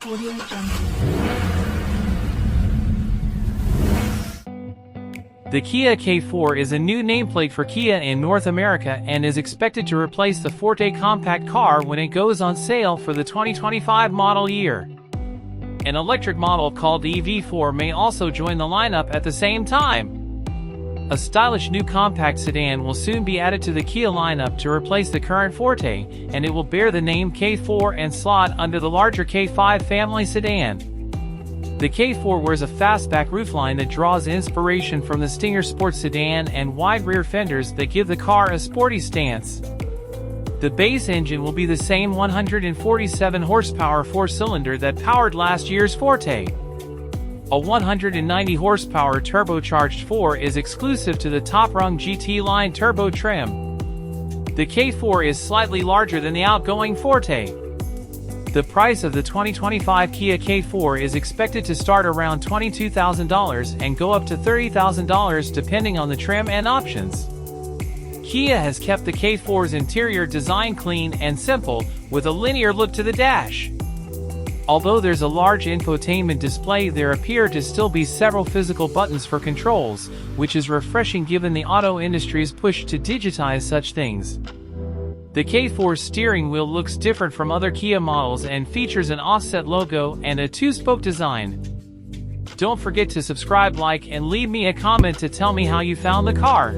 Audio Jungle. The Kia K4 is a new nameplate for Kia in North America and is expected to replace the Forte compact car when it goes on sale for the 2025 model year. An electric model called the EV4 may also join the lineup at the same time. A stylish new compact sedan will soon be added to the Kia lineup to replace the current Forte, and it will bear the name K4 and slot under the larger K5 family sedan. The K4 wears a fastback roofline that draws inspiration from the Stinger sports sedan and wide rear fenders that give the car a sporty stance. The base engine will be the same 147 horsepower four-cylinder that powered last year's Forte. A 190 horsepower turbocharged 4 is exclusive to the top-rung GT line turbo trim. The K4 is slightly larger than the outgoing Forte. The price of the 2025 Kia K4 is expected to start around $22,000 and go up to $30,000 depending on the trim and options. Kia has kept the K4's interior design clean and simple, with a linear look to the dash. Although there's a large infotainment display, there appear to still be several physical buttons for controls, which is refreshing given the auto industry's push to digitize such things. The K4's steering wheel looks different from other Kia models and features an offset logo and a two-spoke design. Don't forget to subscribe, like, and leave me a comment to tell me how you found the car.